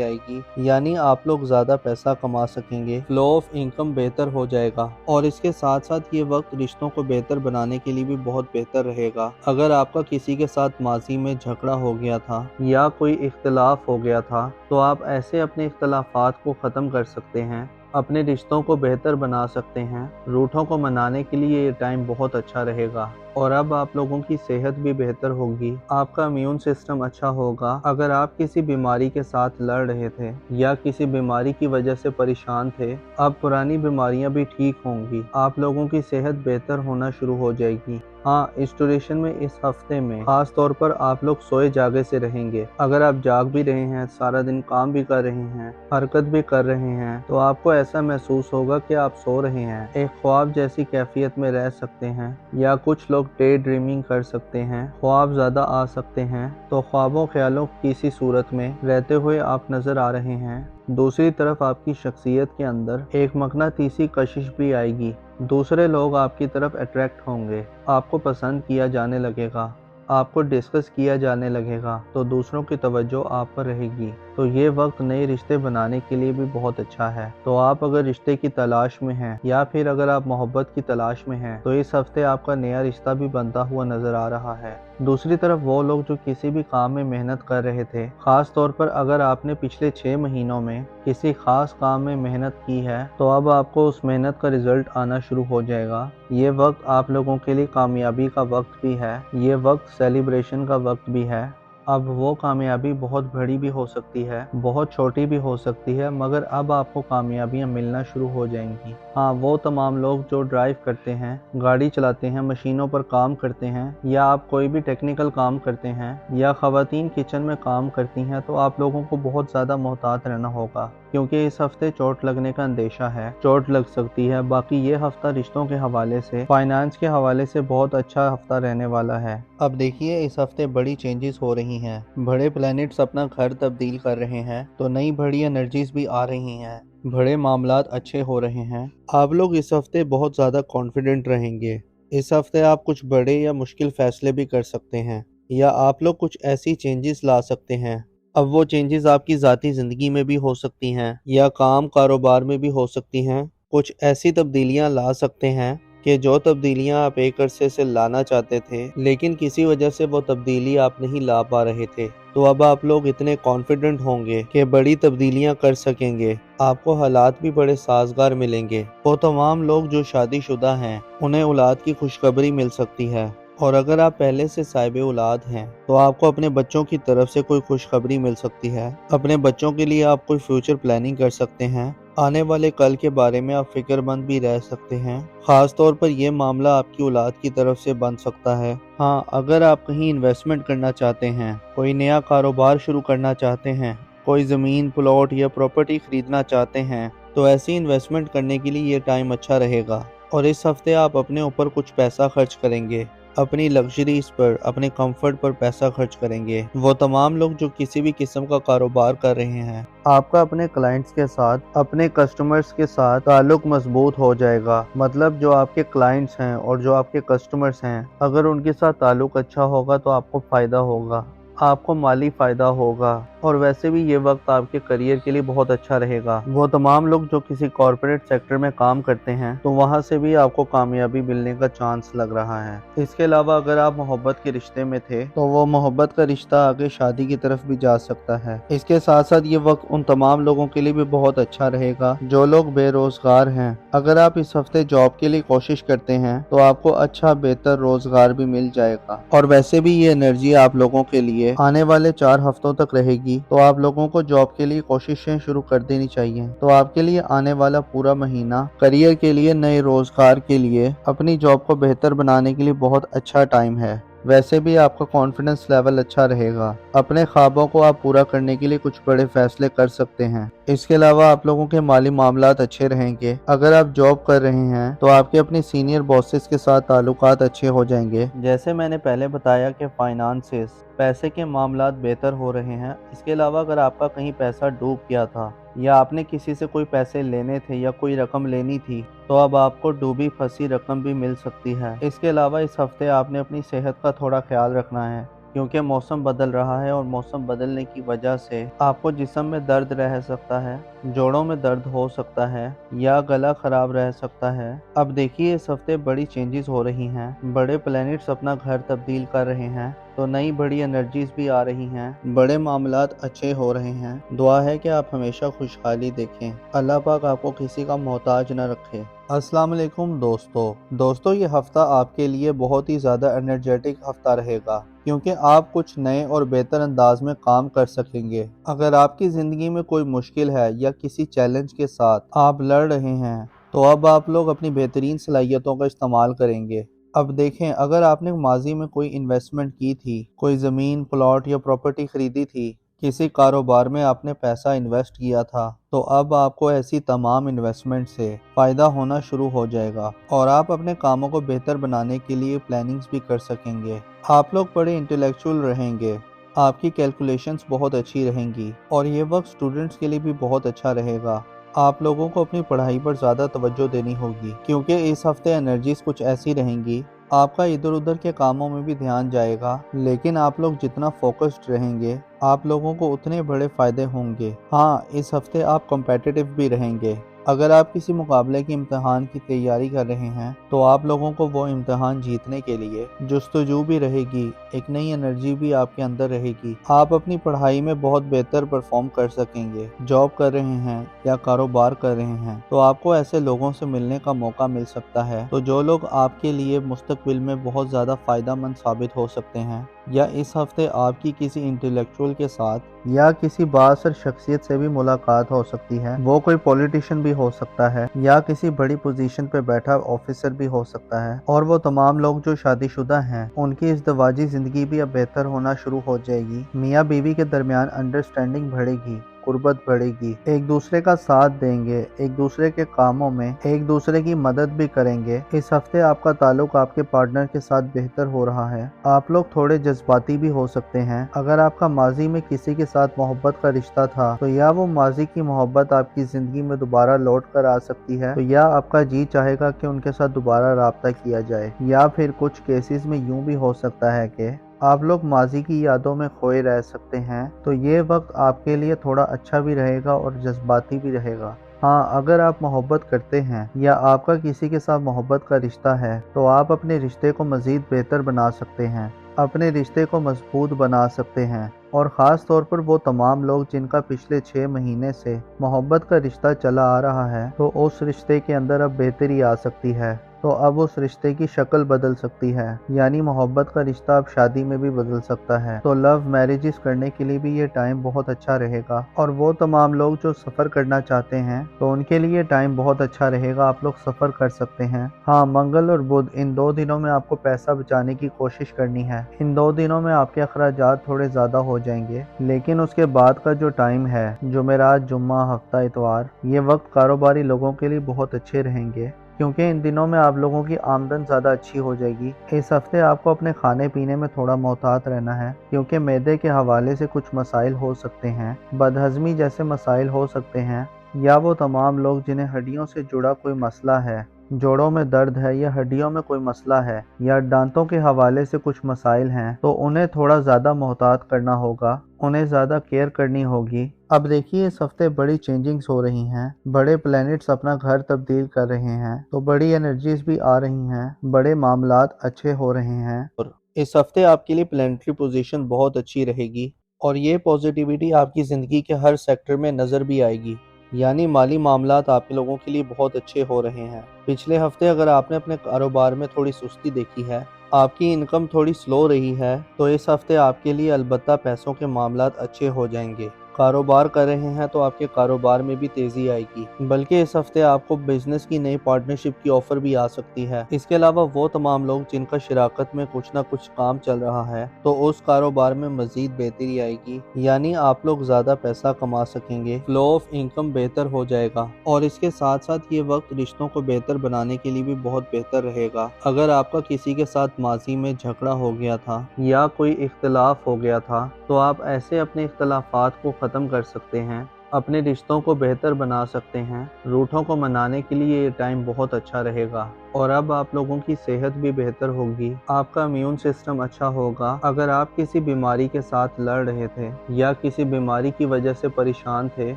आएगी, यानी आप लोग ज़्यादा पैसा कमा सकेंगे, फ्लो ऑफ इनकम बेहतर हो जाएगा। और इसके साथ साथ ये वक्त रिश्तों को बेहतर बनाने के लिए भी बहुत बेहतर रहेगा। अगर आपका किसी के साथ माजी में झगड़ा हो गया था या कोई इख्तलाफ हो गया था तो आप ऐसे अपने इख्तलाफात को ख़त्म कर सकते हैं, अपने रिश्तों को बेहतर बना सकते हैं। रूठों को मनाने के लिए ये टाइम बहुत अच्छा रहेगा। और अब आप लोगों की सेहत भी बेहतर होगी, आपका इम्यून सिस्टम अच्छा होगा। अगर आप किसी बीमारी के साथ लड़ रहे थे या किसी बीमारी की वजह से परेशान थे, अब पुरानी बीमारियां भी ठीक होंगी, आप लोगों की सेहत बेहतर होना शुरू हो जाएगी। हाँ, इस ड्यूरेशन में इस हफ्ते में खास तौर पर आप लोग सोए जागे से रहेंगे। अगर आप जाग भी रहे हैं, सारा दिन काम भी कर रहे हैं, हरकत भी कर रहे हैं, तो आपको ऐसा महसूस होगा कि आप सो रहे हैं, एक ख्वाब जैसी कैफियत में रह सकते हैं। या कुछ लोग डे ड्रीमिंग कर सकते हैं, ख्वाब ज़्यादा आ सकते हैं, तो ख्वाबों ख्यालों की सी सूरत में रहते हुए आप नज़र आ रहे हैं। दूसरी तरफ आपकी शख्सियत के अंदर एक मकनातीसी कशिश भी आएगी, दूसरे लोग आपकी तरफ अट्रैक्ट होंगे, आपको पसंद किया जाने लगेगा, आपको डिस्कस किया जाने लगेगा, तो दूसरों की तवज्जो आप पर रहेगी। तो ये वक्त नए रिश्ते बनाने के लिए भी बहुत अच्छा है। तो आप अगर रिश्ते की तलाश में हैं या फिर अगर आप मोहब्बत की तलाश में हैं तो इस हफ्ते आपका नया रिश्ता भी बनता हुआ नजर आ रहा है। दूसरी तरफ वो लोग जो किसी भी काम में मेहनत कर रहे थे, खास तौर पर अगर आपने पिछले 6 महीनों में किसी खास काम में मेहनत की है, तो अब आपको उस मेहनत का रिजल्ट आना शुरू हो जाएगा। ये वक्त आप लोगों के लिए कामयाबी का वक्त भी है, ये वक्त सेलिब्रेशन का वक्त भी है। अब वो कामयाबी बहुत बड़ी भी हो सकती है, बहुत छोटी भी हो सकती है, मगर अब आपको कामयाबियां मिलना शुरू हो जाएंगी। हाँ, वो तमाम लोग जो ड्राइव करते हैं, गाड़ी चलाते हैं, मशीनों पर काम करते हैं, या आप कोई भी टेक्निकल काम करते हैं, या ख़वातीन किचन में काम करती हैं, तो आप लोगों को बहुत ज़्यादा मोहतात रहना होगा, क्योंकि इस हफ्ते चोट लगने का अंदेशा है, चोट लग सकती है। बाकी ये हफ्ता रिश्तों के हवाले से, फाइनेंस के हवाले से बहुत अच्छा हफ्ता रहने वाला है। अब देखिए, इस हफ्ते बड़ी चेंजेस हो रही हैं, बड़े प्लैनेट्स अपना घर तब्दील कर रहे हैं, तो नई बड़ी एनर्जीज भी आ रही हैं, बड़े मामलात अच्छे हो रहे हैं। आप लोग इस हफ्ते बहुत ज़्यादा कॉन्फिडेंट रहेंगे। इस हफ्ते आप कुछ बड़े या मुश्किल फैसले भी कर सकते हैं, या आप लोग कुछ ऐसी चेंजेस ला सकते हैं। अब वो चेंजेस आपकी ज़ाती ज़िंदगी में भी हो सकती हैं, या काम कारोबार में भी हो सकती हैं। कुछ ऐसी तब्दीलियां ला सकते हैं कि जो तब्दीलियां आप एक अरसे से लाना चाहते थे, लेकिन किसी वजह से वो तब्दीली आप नहीं ला पा रहे थे। तो अब आप लोग इतने कॉन्फिडेंट होंगे कि बड़ी तब्दीलियां कर सकेंगे। आपको हालात भी बड़े साजगार मिलेंगे। वो तमाम लोग जो शादीशुदा हैं, उन्हें औलाद की खुशखबरी मिल सकती है। और अगर आप पहले से साहिब औलाद हैं, तो आपको अपने बच्चों की तरफ से कोई खुशखबरी मिल सकती है। अपने बच्चों के लिए आप कोई फ्यूचर प्लानिंग कर सकते हैं। आने वाले कल के बारे में आप फिक्रमंद भी रह सकते हैं। खास तौर पर यह मामला आपकी औलाद की तरफ से बन सकता है। हाँ, अगर आप कहीं इन्वेस्टमेंट करना चाहते हैं, कोई नया कारोबार शुरू करना चाहते हैं, कोई ज़मीन, प्लॉट या प्रॉपर्टी खरीदना चाहते हैं, तो ऐसी इन्वेस्टमेंट करने के लिए ये टाइम अच्छा रहेगा। और इस हफ्ते आप अपने ऊपर कुछ पैसा खर्च करेंगे, अपनी लग्जरीज पर, अपने कंफर्ट पर पैसा खर्च करेंगे। वो तमाम लोग जो किसी भी किस्म का कारोबार कर रहे हैं, आपका अपने क्लाइंट्स के साथ, अपने कस्टमर्स के साथ ताल्लुक मजबूत हो जाएगा। मतलब जो आपके क्लाइंट्स हैं और जो आपके कस्टमर्स हैं, अगर उनके साथ ताल्लुक अच्छा होगा तो आपको फ़ायदा होगा, आपको माली फ़ायदा होगा। और वैसे भी ये वक्त आपके करियर के लिए बहुत अच्छा रहेगा। वो तमाम लोग जो किसी कॉर्पोरेट सेक्टर में काम करते हैं, तो वहाँ से भी आपको कामयाबी मिलने का चांस लग रहा है। इसके अलावा अगर आप मोहब्बत के रिश्ते में थे, तो वो मोहब्बत का रिश्ता आगे शादी की तरफ भी जा सकता है। इसके साथ साथ ये वक्त उन तमाम लोगों के लिए भी बहुत अच्छा रहेगा जो लोग बेरोजगार हैं। अगर आप इस हफ्ते जॉब के लिए कोशिश करते हैं, तो आपको अच्छा बेहतर रोजगार भी मिल जाएगा। और वैसे भी ये एनर्जी आप लोगों के लिए आने वाले 4 हफ्तों तक रहेगी, तो आप लोगों को जॉब के लिए कोशिशें शुरू कर देनी चाहिए। तो आपके लिए आने वाला पूरा महीना करियर के लिए, नए रोजगार के लिए, अपनी जॉब को बेहतर बनाने के लिए बहुत अच्छा टाइम है। वैसे भी आपका कॉन्फिडेंस लेवल अच्छा रहेगा। अपने ख्वाबों को आप पूरा करने के लिए कुछ बड़े फैसले कर सकते हैं। इसके अलावा आप लोगों के माली मामलात अच्छे रहेंगे। अगर आप जॉब कर रहे हैं, तो आपके अपने सीनियर बॉसेस के साथ ताल्लुकात अच्छे हो जाएंगे। जैसे मैंने पहले बताया कि फाइनेंसेस, पैसे के मामलात बेहतर हो रहे हैं। इसके अलावा अगर आपका कहीं पैसा डूब गया था, या आपने किसी से कोई पैसे लेने थे या कोई रकम लेनी थी, तो अब आपको डूबी फंसी रकम भी मिल सकती है। इसके अलावा इस हफ्ते आपने अपनी सेहत का थोड़ा ख्याल रखना है, क्योंकि मौसम बदल रहा है और मौसम बदलने की वजह से आपको जिस्म में दर्द रह सकता है, जोड़ों में दर्द हो सकता है, या गला खराब रह सकता है। अब देखिए, इस हफ्ते बड़ी चेंजेस हो रही हैं, बड़े प्लैनेट्स अपना घर तब्दील कर रहे हैं, तो नई बड़ी एनर्जीज भी आ रही हैं, बड़े मामलात अच्छे हो रहे हैं। दुआ है कि आप हमेशा खुशहाली देखें। अल्लाह पाक आपको किसी का मोहताज न रखे। अस्सलाम वालेकुम दोस्तों, ये हफ्ता आपके लिए बहुत ही ज़्यादा एनर्जेटिक हफ्ता रहेगा, क्योंकि आप कुछ नए और बेहतर अंदाज में काम कर सकेंगे। अगर आपकी ज़िंदगी में कोई मुश्किल है या किसी चैलेंज के साथ आप लड़ रहे हैं, तो अब आप लोग अपनी बेहतरीन सलाहियतों का इस्तेमाल करेंगे। अब देखें, अगर आपने माजी में कोई इन्वेस्टमेंट की थी, कोई ज़मीन, प्लॉट या प्रॉपर्टी खरीदी थी, किसी कारोबार में आपने पैसा इन्वेस्ट किया था, तो अब आपको ऐसी तमाम इन्वेस्टमेंट से फ़ायदा होना शुरू हो जाएगा और आप अपने कामों को बेहतर बनाने के लिए प्लानिंग्स भी कर सकेंगे। आप लोग बड़े इंटेलेक्चुअल रहेंगे, आपकी कैलकुलेशंस बहुत अच्छी रहेंगी, और ये वक्त स्टूडेंट्स के लिए भी बहुत अच्छा रहेगा। आप लोगों को अपनी पढ़ाई पर ज़्यादा तवज्जो देनी होगी, क्योंकि इस हफ्ते एनर्जीज कुछ ऐसी रहेंगी, आपका इधर उधर के कामों में भी ध्यान जाएगा, लेकिन आप लोग जितना फोकस्ड रहेंगे, आप लोगों को उतने बड़े फ़ायदे होंगे। हाँ, इस हफ्ते आप कॉम्पिटिटिव भी रहेंगे। अगर आप किसी मुकाबले के इम्तिहान की तैयारी कर रहे हैं तो आप लोगों को वो इम्तिहान जीतने के लिए जस्तजू भी रहेगी, एक नई एनर्जी भी आपके अंदर रहेगी। आप अपनी पढ़ाई में बहुत बेहतर परफॉर्म कर सकेंगे। जॉब कर रहे हैं या कारोबार कर रहे हैं तो आपको ऐसे लोगों से मिलने का मौका मिल सकता है तो जो लोग आपके लिए मुस्तकबिल में बहुत ज़्यादा फ़ायदेमंद साबित हो सकते हैं। या इस हफ्ते आपकी किसी इंटेलेक्चुअल के साथ या किसी बाअसर शख्सियत से भी मुलाकात हो सकती है। वो कोई पॉलिटिशियन भी हो सकता है या किसी बड़ी पोजीशन पे बैठा ऑफिसर भी हो सकता है। और वो तमाम लोग जो शादीशुदा हैं उनकी इज़्दिवाजी ज़िंदगी भी अब बेहतर होना शुरू हो जाएगी। मियाँ बीवी के दरमियान अंडरस्टैंडिंग बढ़ेगी, कुर्बत बढ़ेगी, एक दूसरे का साथ देंगे, एक दूसरे के कामों में एक दूसरे की मदद भी करेंगे। इस हफ्ते आपका ताल्लुक आपके पार्टनर के साथ बेहतर हो रहा है। आप लोग थोड़े जज्बाती भी हो सकते हैं। अगर आपका माजी में किसी के साथ मोहब्बत का रिश्ता था तो या वो माजी की मोहब्बत आपकी जिंदगी में दोबारा लौट कर आ सकती है तो या आपका जी चाहेगा कि उनके साथ दोबारा राब्ता किया जाए। या फिर कुछ केसेस में यूं भी हो सकता है कि आप लोग माजी की यादों में खोए रह सकते हैं। तो ये वक्त आपके लिए थोड़ा अच्छा भी रहेगा और जज्बाती भी रहेगा। हाँ, अगर आप मोहब्बत करते हैं या आपका किसी के साथ मोहब्बत का रिश्ता है तो आप अपने रिश्ते को मज़ीद बेहतर बना सकते हैं, अपने रिश्ते को मजबूत बना सकते हैं। और ख़ास तौर पर वो तमाम लोग जिनका पिछले 6 महीने से मोहब्बत का रिश्ता चला आ रहा है तो उस रिश्ते के अंदर अब बेहतरी आ सकती है। तो अब उस रिश्ते की शक्ल बदल सकती है, यानी मोहब्बत का रिश्ता अब शादी में भी बदल सकता है। तो लव मैरिजेस करने के लिए भी ये टाइम बहुत अच्छा रहेगा। और वो तमाम लोग जो सफ़र करना चाहते हैं तो उनके लिए टाइम बहुत अच्छा रहेगा, आप लोग सफ़र कर सकते हैं। हाँ, मंगल और बुध इन 2 दिनों में आपको पैसा बचाने की कोशिश करनी है। इन 2 दिनों में आपके अखराजात थोड़े ज़्यादा हो जाएंगे, लेकिन उसके बाद का जो टाइम है, जुमेरात, जुम्मा, हफ्ता, इतवार, ये वक्त कारोबारी लोगों के लिए बहुत अच्छे रहेंगे क्योंकि इन दिनों में आप लोगों की आमदन ज़्यादा अच्छी हो जाएगी। इस हफ्ते आपको अपने खाने पीने में थोड़ा मोहतात रहना है क्योंकि मैदे के हवाले से कुछ मसाइल हो सकते हैं, बदहज़मी जैसे मसाइल हो सकते हैं। या वो तमाम लोग जिन्हें हड्डियों से जुड़ा कोई मसला है, जोड़ों में दर्द है या हड्डियों में कोई मसला है या दांतों के हवाले से कुछ मसाइल हैं तो उन्हें थोड़ा ज़्यादा मोहतात करना होगा, उन्हें ज़्यादा केयर करनी होगी। अब देखिए, इस हफ्ते बड़ी चेंजिंग्स हो रही हैं, बड़े प्लैनेट्स अपना घर तब्दील कर रहे हैं तो बड़ी एनर्जीज भी आ रही हैं, बड़े मामलात अच्छे हो रहे हैं। और इस हफ्ते आपके लिए प्लैनेटरी पोजीशन बहुत अच्छी रहेगी और ये पॉजिटिविटी आपकी ज़िंदगी के हर सेक्टर में नज़र भी आएगी। यानी माली मामलात आप लोगों के लिए बहुत अच्छे हो रहे हैं। पिछले हफ्ते अगर आपने अपने कारोबार में थोड़ी सुस्ती देखी है, आपकी इनकम थोड़ी स्लो रही है, तो इस हफ्ते आपके लिए अलबत्ता पैसों के मामलात अच्छे हो जाएंगे। कारोबार कर रहे हैं तो आपके कारोबार में भी तेज़ी आएगी, बल्कि इस हफ्ते आपको बिजनेस की नई पार्टनरशिप की ऑफर भी आ सकती है। इसके अलावा वो तमाम लोग जिनका शराकत में कुछ ना कुछ काम चल रहा है तो उस कारोबार में मजीद बेहतरी आएगी, यानी आप लोग ज़्यादा पैसा कमा सकेंगे, फ्लो ऑफ इनकम बेहतर हो जाएगा। और इसके साथ साथ ये वक्त रिश्तों को बेहतर बनाने के लिए भी बहुत बेहतर रहेगा। अगर आपका किसी के साथ माजी में झगड़ा हो गया था या कोई इख्तलाफ हो गया था तो आप ऐसे अपने इख्तलाफात को ख़त्म कर सकते हैं, अपने रिश्तों को बेहतर बना सकते हैं। रूठों को मनाने के लिए ये टाइम बहुत अच्छा रहेगा। और अब आप लोगों की सेहत भी बेहतर होगी, आपका इम्यून सिस्टम अच्छा होगा। अगर आप किसी बीमारी के साथ लड़ रहे थे या किसी बीमारी की वजह से परेशान थे,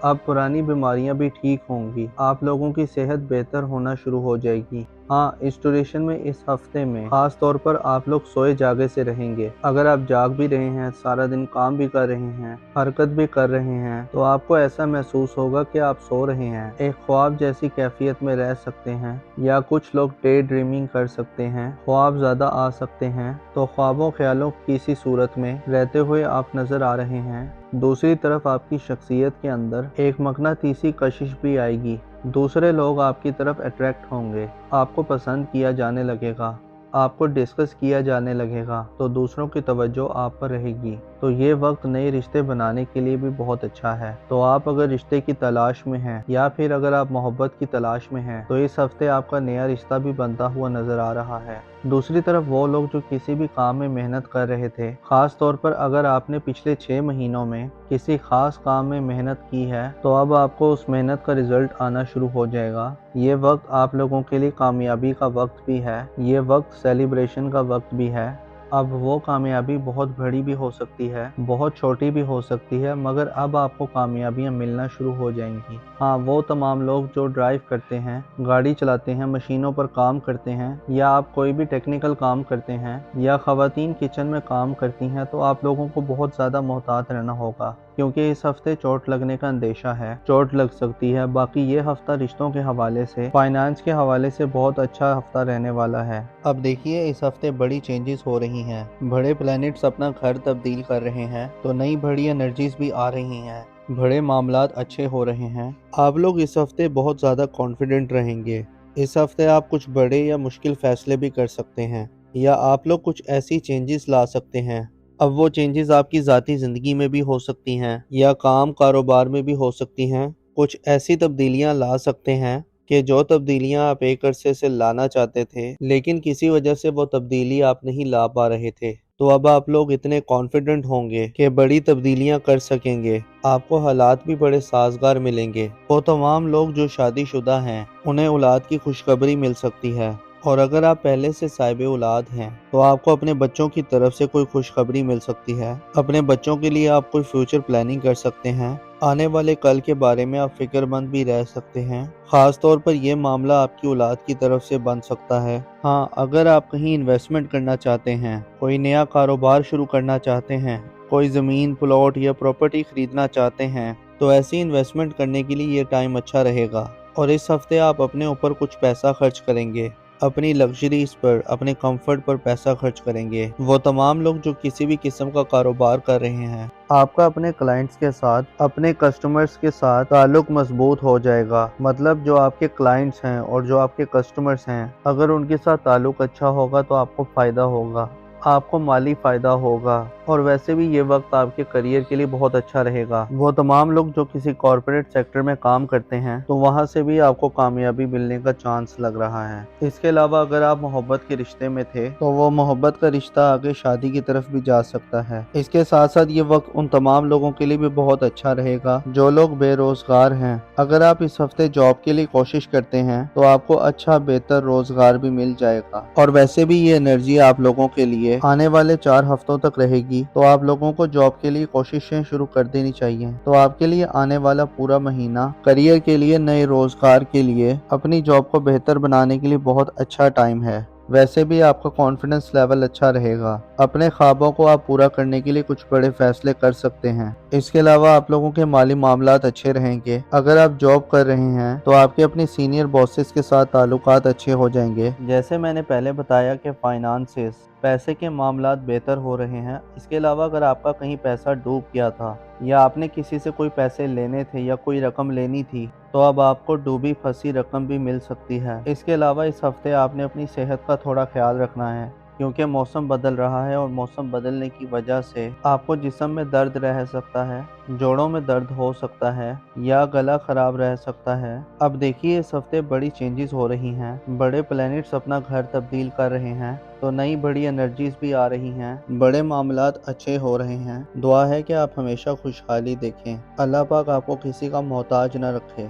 अब पुरानी बीमारियां भी ठीक होंगी, आप लोगों की सेहत बेहतर होना शुरू हो जाएगी। हाँ, इस ड्यूरेशन में इस हफ्ते में खास तौर पर आप लोग सोए जागे से रहेंगे। अगर आप जाग भी रहे हैं, सारा दिन काम भी कर रहे हैं, हरकत भी कर रहे हैं, तो आपको ऐसा महसूस होगा कि आप सो रहे हैं, एक ख्वाब जैसी कैफियत में रह सकते हैं। या कुछ लोग डे ड्रीमिंग कर सकते हैं, ख्वाब ज़्यादा आ सकते हैं, तो ख्वाबों ख्यालों की सी सूरत में रहते हुए आप नज़र आ रहे हैं। दूसरी तरफ आपकी शख्सियत के अंदर एक मकनातीसी कशिश भी आएगी, दूसरे लोग आपकी तरफ अट्रैक्ट होंगे, आपको पसंद किया जाने लगेगा, आपको डिस्कस किया जाने लगेगा, तो दूसरों की तवज्जो आप पर रहेगी। तो ये वक्त नए रिश्ते बनाने के लिए भी बहुत अच्छा है। तो आप अगर रिश्ते की तलाश में हैं या फिर अगर आप मोहब्बत की तलाश में हैं तो इस हफ्ते आपका नया रिश्ता भी बनता हुआ नजर आ रहा है। दूसरी तरफ वो लोग जो किसी भी काम में मेहनत कर रहे थे, खास तौर पर अगर आपने पिछले 6 महीनों में किसी खास काम में मेहनत की है तो अब आपको उस मेहनत का रिजल्ट आना शुरू हो जाएगा। ये वक्त आप लोगों के लिए कामयाबी का वक्त भी है, ये वक्त सेलिब्रेशन का वक्त भी है। اب वो कामयाबी बहुत बड़ी भी हो सकती है, बहुत छोटी भी हो सकती है, मगर अब आपको कामयाबियां मिलना शुरू हो जाएंगी। हाँ, वो तमाम लोग जो ड्राइव करते हैं, गाड़ी चलाते हैं, मशीनों पर काम करते हैं, या आप कोई भी टेक्निकल काम करते हैं, या ख़वातीन किचन में काम करती हैं, तो आप लोगों को बहुत ज़्यादा मोहतात रहना होगा, क्योंकि इस हफ्ते चोट लगने का अंदेशा है, चोट लग सकती है। बाकी ये हफ्ता रिश्तों के हवाले से, फाइनेंस के हवाले से बहुत अच्छा हफ्ता रहने वाला है। अब देखिए, इस हफ्ते बड़ी चेंजेस हो रही हैं, बड़े प्लैनेट्स अपना घर तब्दील कर रहे हैं, तो नई बड़ी एनर्जीज भी आ रही हैं, बड़े मामलात अच्छे हो रहे हैं। आप लोग इस हफ्ते बहुत ज़्यादा कॉन्फिडेंट रहेंगे। इस हफ्ते आप कुछ बड़े या मुश्किल फैसले भी कर सकते हैं, या आप लोग कुछ ऐसी चेंजेस ला सकते हैं। अब वो चेंजेस आपकी ज़ाती ज़िंदगी में भी हो सकती हैं, या काम कारोबार में भी हो सकती हैं। कुछ ऐसी तब्दीलियां ला सकते हैं कि जो तब्दीलियां आप एक अरसे से लाना चाहते थे, लेकिन किसी वजह से वो तब्दीली आप नहीं ला पा रहे थे। तो अब आप लोग इतने कॉन्फिडेंट होंगे कि बड़ी तब्दीलियां कर सकेंगे। आपको हालात भी बड़े साजगार मिलेंगे। वो तमाम लोग जो शादीशुदा हैं, उन्हें औलाद की खुशखबरी मिल सकती है। और अगर आप पहले से साहिब औलाद हैं, तो आपको अपने बच्चों की तरफ से कोई खुशखबरी मिल सकती है। अपने बच्चों के लिए आप कोई फ्यूचर प्लानिंग कर सकते हैं। आने वाले कल के बारे में आप फिक्रमंद भी रह सकते हैं। खास तौर पर यह मामला आपकी औलाद की तरफ से बन सकता है। हाँ, अगर आप कहीं इन्वेस्टमेंट करना चाहते हैं, कोई नया कारोबार शुरू करना चाहते हैं, कोई ज़मीन, प्लॉट या प्रॉपर्टी खरीदना चाहते हैं, तो ऐसी इन्वेस्टमेंट करने के लिए ये टाइम अच्छा रहेगा। और इस हफ्ते आप अपने ऊपर कुछ पैसा खर्च करेंगे, अपनी लग्जरीज पर, अपने कंफर्ट पर पैसा खर्च करेंगे। वो तमाम लोग जो किसी भी किस्म का कारोबार कर रहे हैं, आपका अपने क्लाइंट्स के साथ, अपने कस्टमर्स के साथ ताल्लुक मजबूत हो जाएगा। मतलब जो आपके क्लाइंट्स हैं और जो आपके कस्टमर्स हैं, अगर उनके साथ ताल्लुक अच्छा होगा तो आपको फ़ायदा होगा, आपको माली फ़ायदा होगा। और वैसे भी ये वक्त आपके करियर के लिए बहुत अच्छा रहेगा। वो तमाम लोग जो किसी कॉरपोरेट सेक्टर में काम करते हैं, तो वहाँ से भी आपको कामयाबी मिलने का चांस लग रहा है। इसके अलावा अगर आप मोहब्बत के रिश्ते में थे, तो वो मोहब्बत का रिश्ता आगे शादी की तरफ भी जा सकता है। इसके साथ साथ ये वक्त उन तमाम लोगों के लिए भी बहुत अच्छा रहेगा जो लोग बेरोजगार हैं। अगर आप इस हफ्ते जॉब के लिए कोशिश करते हैं, तो आपको अच्छा बेहतर रोजगार भी मिल जाएगा। और वैसे भी ये एनर्जी आप लोगों के लिए आने वाले 4 हफ्तों तक रहेगी, तो आप लोगों को जॉब के लिए कोशिशें शुरू कर देनी चाहिए। तो आपके लिए आने वाला पूरा महीना करियर के लिए, नए रोजगार के लिए, अपनी जॉब को बेहतर बनाने के लिए बहुत अच्छा टाइम है। वैसे भी आपका कॉन्फिडेंस लेवल अच्छा रहेगा। अपने ख्वाबों को आप पूरा करने के लिए कुछ बड़े फैसले कर सकते हैं। इसके अलावा आप लोगों के माली मामलात अच्छे रहेंगे। अगर आप जॉब कर रहे हैं, तो आपके अपने सीनियर बॉसेस के साथ ताल्लुकात अच्छे हो जाएंगे। जैसे मैंने पहले बताया कि फाइनेंसेस, पैसे के मामलात बेहतर हो रहे हैं। इसके अलावा अगर आपका कहीं पैसा डूब गया था, या आपने किसी से कोई पैसे लेने थे या कोई रकम लेनी थी, तो अब आपको डूबी फंसी रकम भी मिल सकती है। इसके अलावा इस हफ्ते आपने अपनी सेहत का थोड़ा ख्याल रखना है, क्योंकि मौसम बदल रहा है और मौसम बदलने की वजह से आपको जिस्म में दर्द रह सकता है, जोड़ों में दर्द हो सकता है, या गला खराब रह सकता है। अब देखिए, इस हफ्ते बड़ी चेंजेस हो रही हैं, बड़े प्लैनेट्स अपना घर तब्दील कर रहे हैं, तो नई बड़ी एनर्जीज भी आ रही हैं, बड़े मामलात अच्छे हो रहे हैं। दुआ है कि आप हमेशा खुशहाली देखें। अल्लाह पाक आपको किसी का मोहताज न रखे।